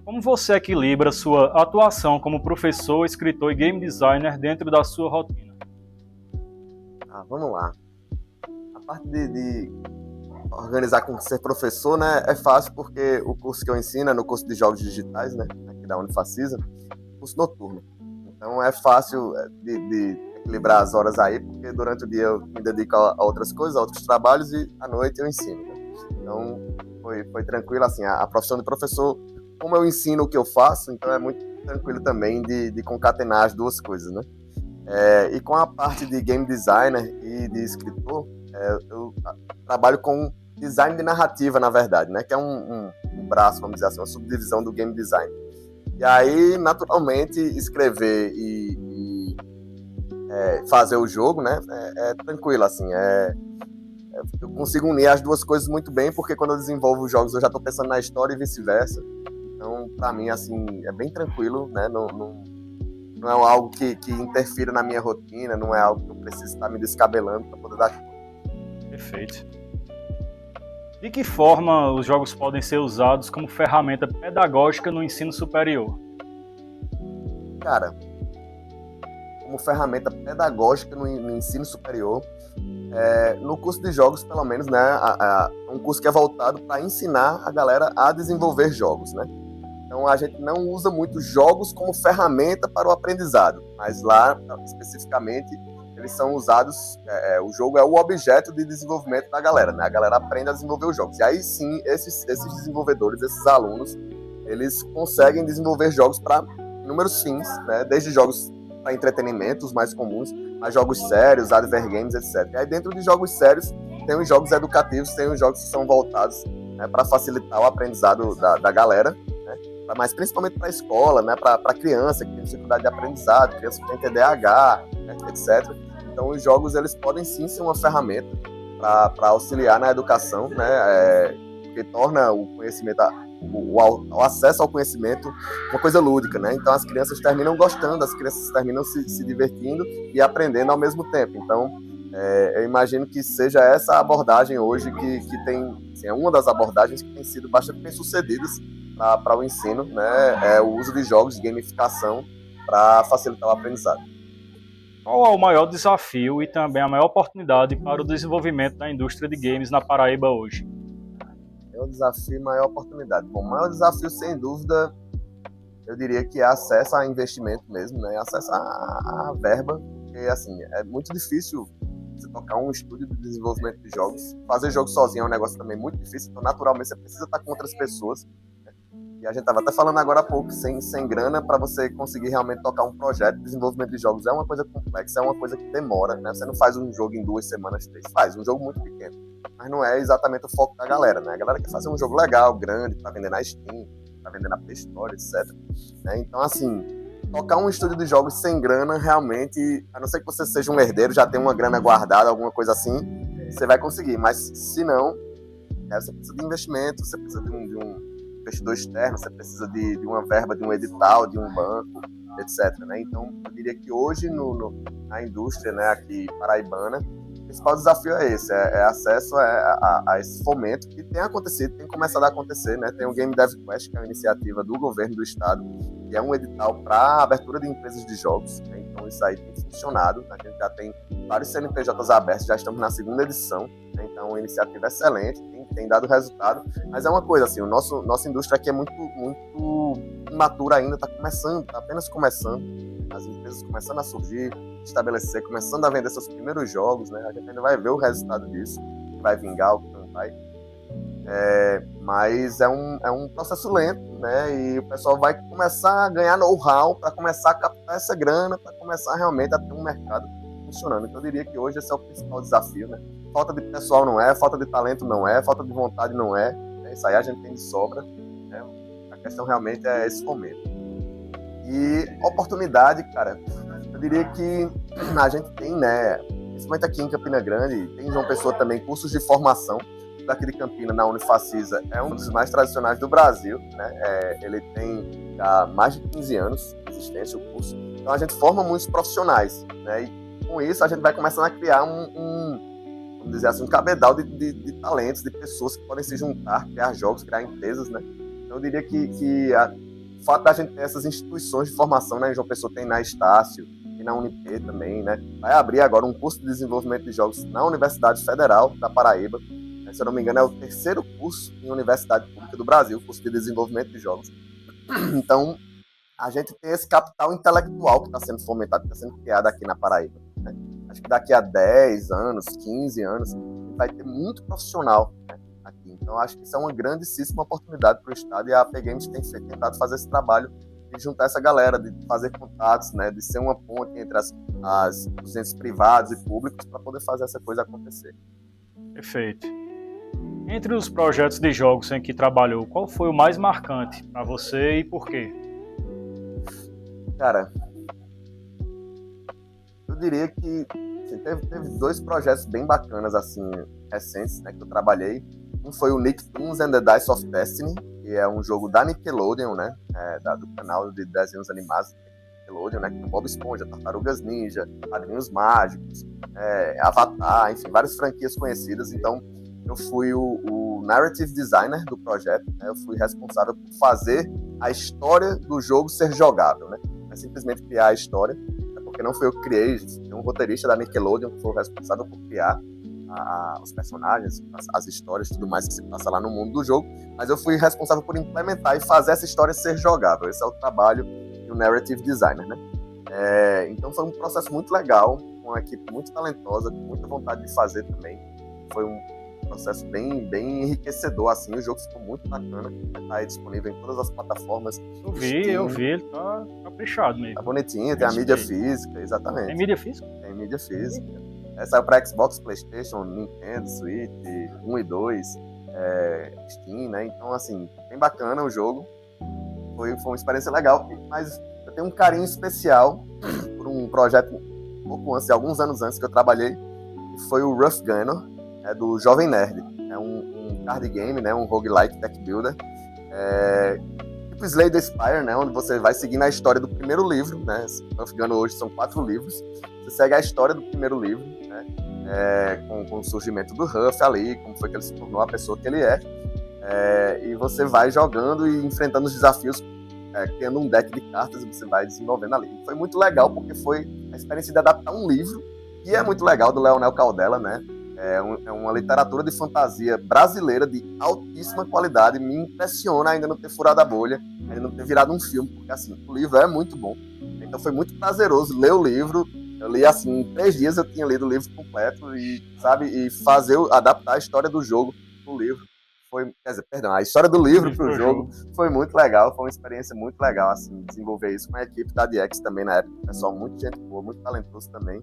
Como você equilibra sua atuação como professor, escritor e game designer dentro da sua rotina? Vamos lá. A parte de organizar com ser professor, né, é fácil porque o curso que eu ensino é no curso de jogos digitais, né, aqui da Unifacisa, curso noturno. Então é fácil de equilibrar as horas aí, porque durante o dia eu me dedico a outras coisas, a outros trabalhos, e à noite eu ensino, né? Então foi tranquilo, assim, a profissão de professor, como eu ensino o que eu faço, então é muito tranquilo também de concatenar as duas coisas, né? E com a parte de game designer e de escritor, eu trabalho com design de narrativa, na verdade, né? Que é um braço, vamos dizer assim, uma subdivisão do game design. E aí, naturalmente, escrever e fazer o jogo, né? É tranquilo, assim. Eu consigo unir as duas coisas muito bem, porque quando eu desenvolvo os jogos eu já estou pensando na história e vice-versa. Então, para mim, assim, é bem tranquilo, né? Não é algo que interfira na minha rotina, não é algo que eu preciso estar me descabelando para poder dar conta. Perfeito. De que forma os jogos podem ser usados como ferramenta pedagógica no ensino superior? Cara, como ferramenta pedagógica no ensino superior, no curso de jogos, pelo menos, né, um curso que é voltado para ensinar a galera a desenvolver jogos, né? Então a gente não usa muito jogos como ferramenta para o aprendizado, mas lá, especificamente, eles são usados, o jogo é o objeto de desenvolvimento da galera, né? A galera aprende a desenvolver os jogos. E aí sim, esses desenvolvedores, esses alunos, eles conseguem desenvolver jogos para inúmeros fins, né? Desde jogos para entretenimento, os mais comuns, a jogos sérios, adver games, etc. E aí dentro de jogos sérios, tem os jogos educativos, tem os jogos que são voltados, né, para facilitar o aprendizado da galera, mas principalmente para a escola, né, para criança que tem dificuldade de aprendizado, criança que tem TDAH, né, etc. Então os jogos eles podem sim ser uma ferramenta para auxiliar na educação, né, que torna o conhecimento, o acesso ao conhecimento uma coisa lúdica, né? Então as crianças terminam gostando, as crianças terminam se divertindo e aprendendo ao mesmo tempo. Então eu imagino que seja essa abordagem hoje que tem, assim, é uma das abordagens que tem sido bastante bem sucedidas para o ensino, né? O uso de jogos de gamificação para facilitar o aprendizado. Qual é o maior desafio e também a maior oportunidade para o desenvolvimento da indústria de games na Paraíba hoje? É um desafio e maior oportunidade. Bom, o maior desafio, sem dúvida, eu diria que é acesso a investimento mesmo, né? Acesso a verba, porque, assim, é muito difícil você tocar um estúdio de desenvolvimento de jogos. Fazer jogo sozinho é um negócio também muito difícil, então, naturalmente, você precisa estar com outras pessoas. E a gente estava até falando agora há pouco, sem grana, para você conseguir realmente tocar um projeto de desenvolvimento de jogos é uma coisa complexa, é uma coisa que demora, né? Você não faz um jogo em 2 semanas, 3, faz um jogo muito pequeno, mas não é exatamente o foco da galera, né? A galera quer fazer um jogo legal, grande, para vender na Steam, para vender na Play Store, etc. Né? Então, assim, tocar um estúdio de jogos sem grana, realmente, a não ser que você seja um herdeiro, já tem uma grana guardada, alguma coisa assim, você vai conseguir, mas se não, você precisa de investimento, você precisa de um investidor externo, você precisa de uma verba, de um edital, de um banco, etc. Né? Então, eu diria que hoje na indústria, né, aqui paraibana, o principal desafio é esse, é acesso a esse fomento que tem acontecido, tem começado a acontecer, né? Tem o Game Dev Quest, que é uma iniciativa do governo do estado, que é um edital para abertura de empresas de jogos, né? Então isso aí tem funcionado, a gente já tem vários CNPJs abertos, já estamos na 2ª edição, né? Então é uma iniciativa excelente, tem dado resultado, mas é uma coisa assim, nossa indústria aqui é muito imatura ainda, está começando, está apenas começando, as empresas começando a surgir, estabelecer, começando a vender seus primeiros jogos, né? A gente ainda vai ver o resultado disso, que vai vingar, o que não vai. Mas é um processo lento, né? E o pessoal vai começar a ganhar know-how para começar a captar essa grana, para começar realmente a ter um mercado funcionando. Então eu diria que hoje esse é o principal desafio, né? Falta de pessoal não é, falta de talento não é, falta de vontade não é, né? Isso aí a gente tem de sobra, né? A questão realmente é esse momento. E oportunidade, cara, eu diria que a gente tem, né? Principalmente aqui em Campina Grande, tem em João Pessoa também cursos de formação. Daqui de Campina, na Unifacisa, é um dos mais tradicionais do Brasil, né? Ele tem há mais de 15 anos de existência, o curso. Então a gente forma muitos profissionais, né? E com isso a gente vai começando a criar vamos dizer assim, um cabedal de talentos, de pessoas que podem se juntar, criar jogos, criar empresas, né? Então eu diria que o fato da gente ter essas instituições de formação, né? João Pessoa tem na Estácio e na Unip também, né? Vai abrir agora um curso de desenvolvimento de jogos na Universidade Federal da Paraíba. Se eu não me engano, é o terceiro curso em universidade pública do Brasil, curso de desenvolvimento de jogos. Então, a gente tem esse capital intelectual que está sendo fomentado, que está sendo criado aqui na Paraíba, né? Acho que daqui a 10 anos, 15 anos, vai ter muito profissional, né, aqui. Então, acho que isso é uma grandíssima oportunidade para o Estado, e a AP Games tem tentado fazer esse trabalho de juntar essa galera, de fazer contatos, né, de ser uma ponte entre os entes privados e públicos para poder fazer essa coisa acontecer. Perfeito. Entre os projetos de jogos em que trabalhou, qual foi o mais marcante para você e por quê? Cara, eu diria que assim, teve 2 projetos bem bacanas, assim, recentes, né, que eu trabalhei. Um foi o Nicktoons and the Dice of Destiny, que é um jogo da Nickelodeon, né, do canal de desenhos animados Nickelodeon, né, com Bob Esponja, Tartarugas Ninja, Padrinhos Mágicos, Avatar, enfim, várias franquias conhecidas. Então, eu fui o narrative designer do projeto, né, eu fui responsável por fazer a história do jogo ser jogável, né, não é simplesmente criar a história, porque não foi eu que criei, tem um roteirista da Nickelodeon que foi o responsável por criar os personagens, as histórias e tudo mais que se passa lá no mundo do jogo, mas eu fui responsável por implementar e fazer essa história ser jogável. Esse é o trabalho do narrative designer, né? Então foi um processo muito legal, com uma equipe muito talentosa, com muita vontade de fazer também. Foi um processo bem enriquecedor, assim. O jogo ficou muito bacana, tá aí disponível em todas as plataformas. Eu vi, ele tá caprichado mesmo. Tá bonitinho, tem a mídia física, exatamente. Tem mídia física? Tem mídia física. Saiu para Xbox, PlayStation, Nintendo, Switch, 1 e 2, Steam, né? Então, assim, bem bacana o jogo. Foi uma experiência legal, mas eu tenho um carinho especial por um projeto um pouco antes, alguns anos antes que eu trabalhei, que foi o Rough Gunner, do Jovem Nerd. É um card game, né? Um roguelike deck builder. Tipo Slay the Spire, né? Onde você vai seguindo a história do primeiro livro, né? Rough Gunner hoje são 4 livros. Você segue a história do primeiro livro, né? Com o surgimento do Huff ali, como foi que ele se tornou a pessoa que ele é. E você vai jogando e enfrentando os desafios, criando um deck de cartas, e você vai desenvolvendo ali. Foi muito legal, porque foi a experiência de adaptar um livro, que é muito legal, do Leonel Caldela, né? É uma literatura de fantasia brasileira de altíssima qualidade. Me impressiona ainda não ter furado a bolha, ainda não ter virado um filme, porque assim, o livro é muito bom. Então foi muito prazeroso ler o livro. Eu li assim, em 3 dias eu tinha lido o livro completo e adaptar a história do jogo pro livro. A história do livro pro jogo foi muito legal, foi uma experiência muito legal, assim, desenvolver isso com a equipe da DX também na época, pessoal muito gente boa, muito talentoso também.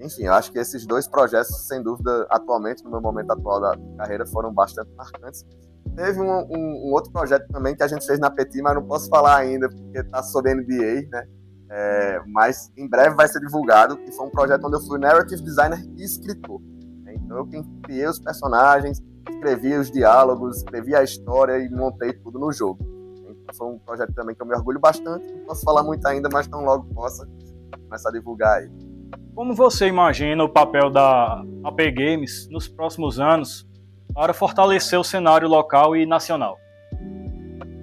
Enfim, eu acho que esses 2 projetos, sem dúvida, atualmente, no meu momento atual da carreira, foram bastante marcantes. Teve um outro projeto também que a gente fez na Petit, mas não posso falar ainda, porque tá sob NDA, né? Mas em breve vai ser divulgado, que foi um projeto onde eu fui narrative designer e escritor. Então eu criei os personagens, escrevi os diálogos, escrevi a história e montei tudo no jogo. Então foi um projeto também que eu me orgulho bastante. Não posso falar muito ainda, mas tão logo possa começar a divulgar aí. Como você imagina o papel da AP Games nos próximos anos para fortalecer o cenário local e nacional?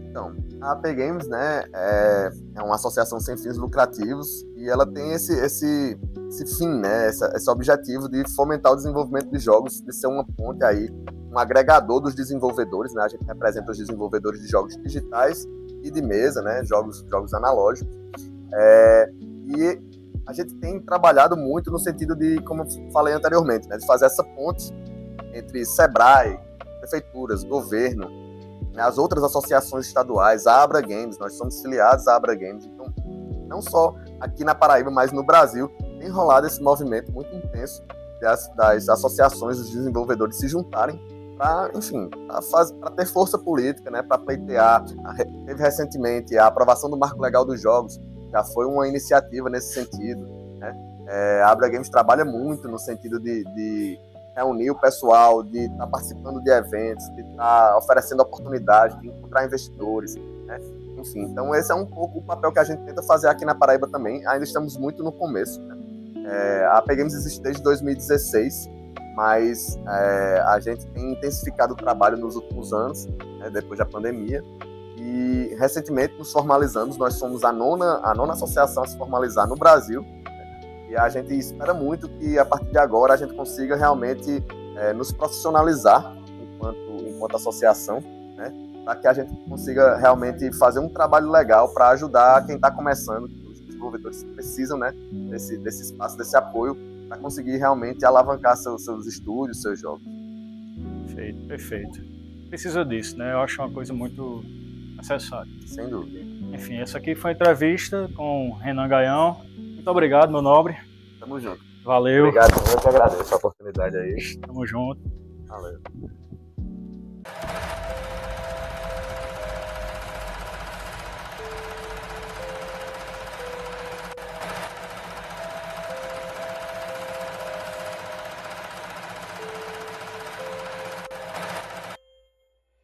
Então, a AP Games, né, é uma associação sem fins lucrativos e ela tem esse fim, né, esse objetivo de fomentar o desenvolvimento de jogos, de ser uma ponte aí, um agregador dos desenvolvedores, né, a gente representa os desenvolvedores de jogos digitais e de mesa, né, jogos analógicos, e a gente tem trabalhado muito no sentido de, como eu falei anteriormente, né, de fazer essa ponte entre Sebrae, prefeituras, governo, as outras associações estaduais, a Abra Games, nós somos filiados à Abra Games, então não só aqui na Paraíba, mas no Brasil, tem rolado esse movimento muito intenso das associações dos desenvolvedores se juntarem para, enfim, para ter força política, né, para pleitear. Teve recentemente a aprovação do Marco Legal dos Jogos, já foi uma iniciativa nesse sentido, né? A Abra Games trabalha muito no sentido de reunir o pessoal, de estar participando de eventos, de estar oferecendo oportunidades, de encontrar investidores, né? Enfim, então esse é um pouco o papel que a gente tenta fazer aqui na Paraíba também. Ainda estamos muito no começo, né? A AP Games existe desde 2016, mas a gente tem intensificado o trabalho nos últimos anos, né, depois da pandemia, E recentemente nos formalizamos, nós somos a nona associação a se formalizar no Brasil. E a gente espera muito que a partir de agora a gente consiga realmente nos profissionalizar enquanto associação, né? Para que a gente consiga realmente fazer um trabalho legal para ajudar quem está começando, os desenvolvedores que precisam, né, desse espaço, desse apoio, para conseguir realmente alavancar seus estudos, seus jogos. Perfeito, perfeito. Precisa disso, né? Eu acho uma coisa muito necessária. Sem dúvida. Enfim, essa aqui foi a entrevista com Renan Gaião. Muito obrigado, meu nobre. Tamo junto. Valeu. Obrigado, eu que agradeço a oportunidade aí. Tamo junto. Valeu.